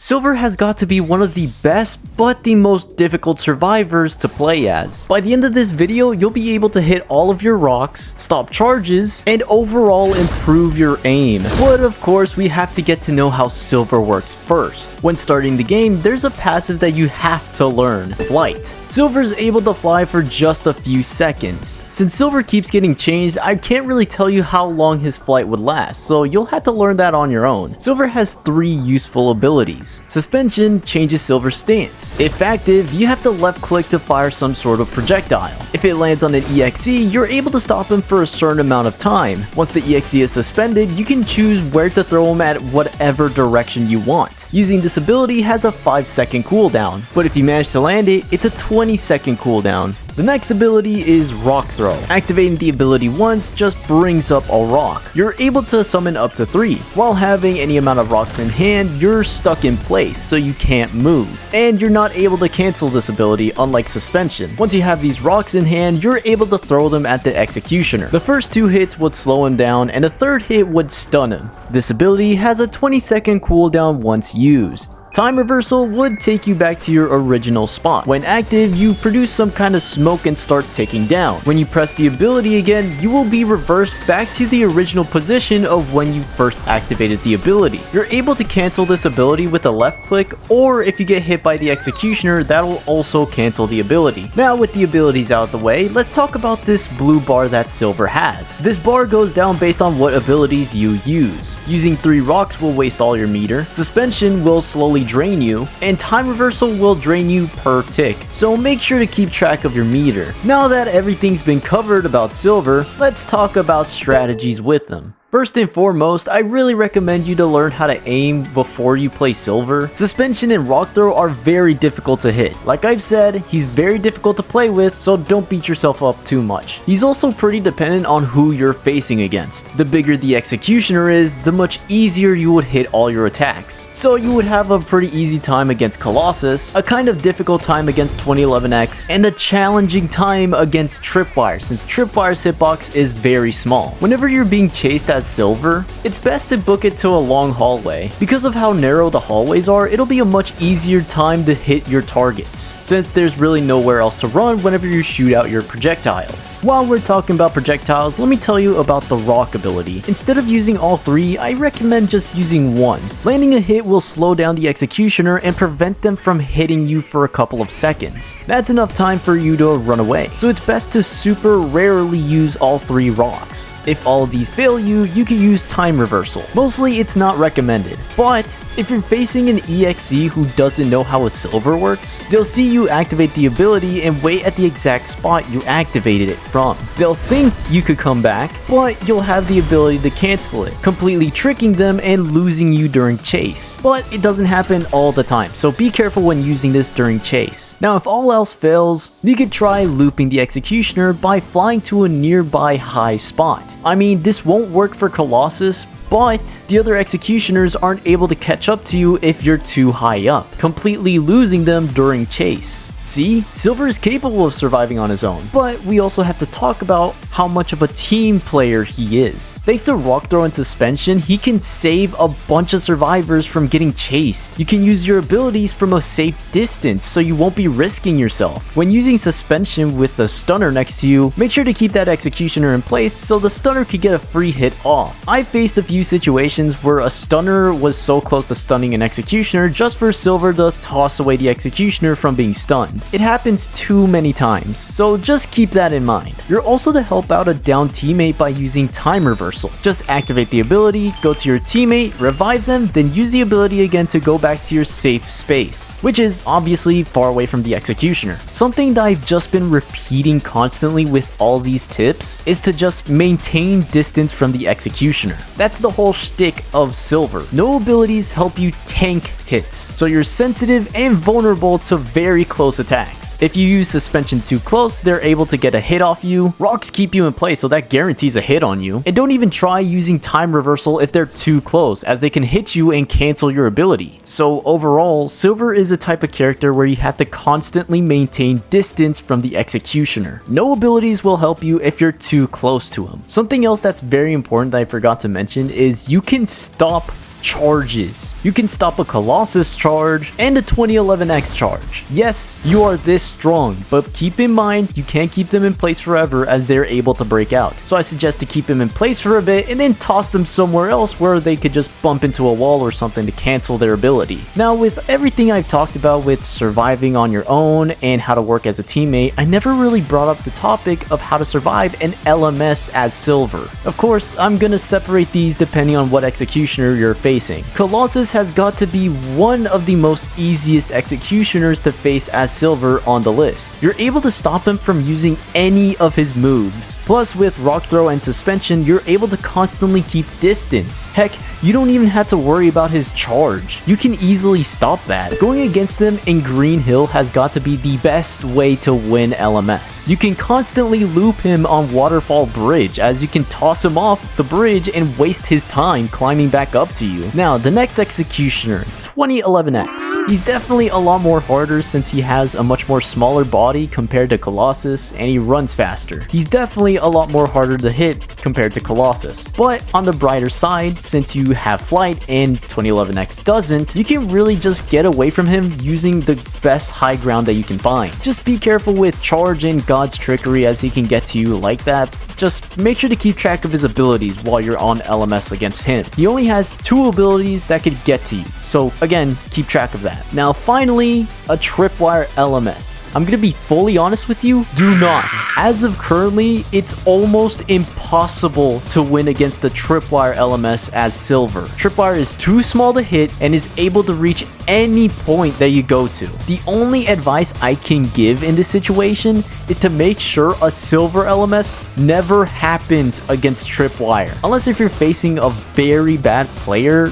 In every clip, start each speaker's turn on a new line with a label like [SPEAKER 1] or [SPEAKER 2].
[SPEAKER 1] Silver has got to be one of the best but the most difficult survivors to play as. By the end of this video, you'll be able to hit all of your rocks, stop charges, and overall improve your aim. But of course, we have to get to know how Silver works first. When starting the game, there's a passive that you have to learn: Flight. Silver's able to fly for just a few seconds. Since Silver keeps getting changed, I can't really tell you how long his flight would last, so you'll have to learn that on your own. Silver has 3 useful abilities. Suspension changes Silver's stance. If active, you have to left click to fire some sort of projectile. If it lands on an EXE, you're able to stop him for a certain amount of time. Once the EXE is suspended, you can choose where to throw him at whatever direction you want. Using this ability has a 5-second cooldown, but if you manage to land it, it's a 20-second cooldown. The next ability is Rock Throw. Activating the ability once just brings up a rock. You're able to summon up to 3. While having any amount of rocks in hand, you're stuck in place, so you can't move. And you're not able to cancel this ability, unlike Suspension. Once you have these rocks in hand, you're able to throw them at the Executioner. The first 2 hits would slow him down, and the 3rd hit would stun him. This ability has a 20-second cooldown once used. Time Reversal would take you back to your original spot. When active, you produce some kind of smoke and start ticking down. When you press the ability again, you will be reversed back to the original position of when you first activated the ability. You're able to cancel this ability with a left click, or if you get hit by the Executioner, that'll also cancel the ability. Now with the abilities out of the way, let's talk about this blue bar that Silver has. This bar goes down based on what abilities you use. Using 3 rocks will waste all your meter, Suspension will slowly drain you, and Time Reversal will drain you per tick, so make sure to keep track of your meter. Now that everything's been covered about Silver, let's talk about strategies with them. First and foremost, I really recommend you to learn how to aim before you play Silver. Suspension and Rock Throw are very difficult to hit. Like I've said, he's very difficult to play with, so don't beat yourself up too much. He's also pretty dependent on who you're facing against. The bigger the Executioner is, the much easier you would hit all your attacks. So you would have a pretty easy time against Colossus, a kind of difficult time against 2011X, and a challenging time against Tripwire, since Tripwire's hitbox is very small. Whenever you're being chased as Silver, it's best to book it to a long hallway. Because of how narrow the hallways are, it'll be a much easier time to hit your targets, since there's really nowhere else to run whenever you shoot out your projectiles. While we're talking about projectiles, let me tell you about the Rock ability. Instead of using all 3, I recommend just using 1. Landing a hit will slow down the Executioner and prevent them from hitting you for a couple of seconds. That's enough time for you to run away, so it's best to super rarely use all 3 rocks. If all of these fail you can use Time Reversal. Mostly it's not recommended, but if you're facing an EXE who doesn't know how a Silver works, they'll see you activate the ability and wait at the exact spot you activated it from. They'll think you could come back, but you'll have the ability to cancel it, completely tricking them and losing you during chase. But it doesn't happen all the time, so be careful when using this during chase. Now if all else fails, you could try looping the Executioner by flying to a nearby high spot. I mean, this won't work for Colossus, but the other Executioners aren't able to catch up to you if you're too high up, completely losing them during chase. See, Silver is capable of surviving on his own, but we also have to talk about how much of a team player he is. Thanks to Rock Throw and Suspension, he can save a bunch of survivors from getting chased. You can use your abilities from a safe distance, so you won't be risking yourself. When using Suspension with a stunner next to you, make sure to keep that Executioner in place so the stunner could get a free hit off. I faced a few situations where a stunner was so close to stunning an Executioner just for Silver to toss away the Executioner from being stunned. It happens too many times, so just keep that in mind. You're also to help out a down teammate by using Time Reversal. Just activate the ability, go to your teammate, revive them, then use the ability again to go back to your safe space, which is obviously far away from the Executioner. Something that I've just been repeating constantly with all these tips is to just maintain distance from the Executioner. That's the whole shtick of Silver. No abilities help you tank hits, so you're sensitive and vulnerable to very close attacks. If you use Suspension too close, they're able to get a hit off you. Rocks keep you in place, so that guarantees a hit on you. And don't even try using Time Reversal if they're too close, as they can hit you and cancel your ability. So overall, Silver is a type of character where you have to constantly maintain distance from the Executioner. No abilities will help you if you're too close to him. Something else that's very important that I forgot to mention is you can stop charges. You can stop a Colossus charge and a 2011X charge. Yes, you are this strong, but keep in mind you can't keep them in place forever as they're able to break out. So I suggest to keep them in place for a bit and then toss them somewhere else where they could just bump into a wall or something to cancel their ability. Now, with everything I've talked about with surviving on your own and how to work as a teammate, I never really brought up the topic of how to survive an LMS as Silver. Of course, I'm gonna separate these depending on what executioner you're facing. Colossus has got to be one of the most easiest executioners to face as Silver on the list. You're able to stop him from using any of his moves. Plus, with Rock Throw and Suspension, you're able to constantly keep distance. Heck, you don't even have to worry about his charge. You can easily stop that. Going against him in Green Hill has got to be the best way to win LMS. You can constantly loop him on Waterfall Bridge, as you can toss him off the bridge and waste his time climbing back up to you. Now, the next executioner, 2011X. He's definitely a lot more harder since he has a much more smaller body compared to Colossus, and he runs faster. He's definitely a lot more harder to hit compared to Colossus. But on the brighter side, since you have flight and 2011X doesn't, you can really just get away from him using the best high ground that you can find. Just be careful with charge and God's Trickery, as he can get to you like that. Just make sure to keep track of his abilities while you're on LMS against him. He only has 2 abilities that could get to you, so again, keep track of that. Now finally, a Tripwire LMS. I'm gonna be fully honest with you, do not. As of currently, it's almost impossible to win against the Tripwire LMS as Silver. Tripwire is too small to hit and is able to reach any point that you go to. The only advice I can give in this situation is to make sure a Silver LMS never happens against Tripwire. Unless if you're facing a very bad player,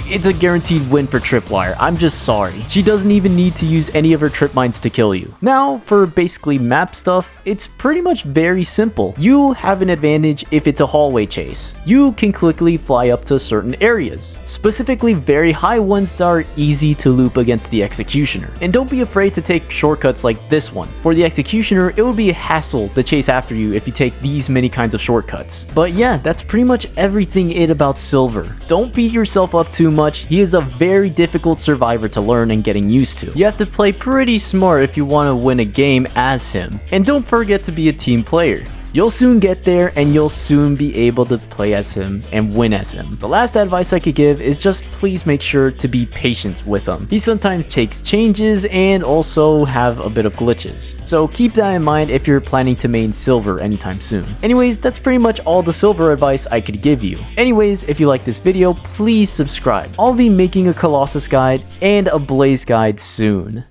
[SPEAKER 1] it's a guaranteed win for Tripwire. I'm just sorry. She doesn't even need to use any of her trip mines to kill you. Now, for basically map stuff, it's pretty much very simple. You have an advantage if it's a hallway chase. You can quickly fly up to certain areas, specifically very high ones that are easy to loop against the Executioner. And don't be afraid to take shortcuts like this one. For the Executioner, it would be a hassle to chase after you if you take these many kinds of shortcuts. But yeah, that's pretty much everything about Silver. Don't beat yourself up too much. He is a very difficult survivor to learn and getting used to. You have to play pretty smart if you want to win a game as him. And don't forget to be a team player. You'll soon get there and you'll soon be able to play as him and win as him. The last advice I could give is just please make sure to be patient with him. He sometimes takes changes and also have a bit of glitches. So keep that in mind if you're planning to main Silver anytime soon. Anyways, that's pretty much all the Silver advice I could give you. Anyways, if you like this video, please subscribe. I'll be making a Colossus guide and a Blaze guide soon.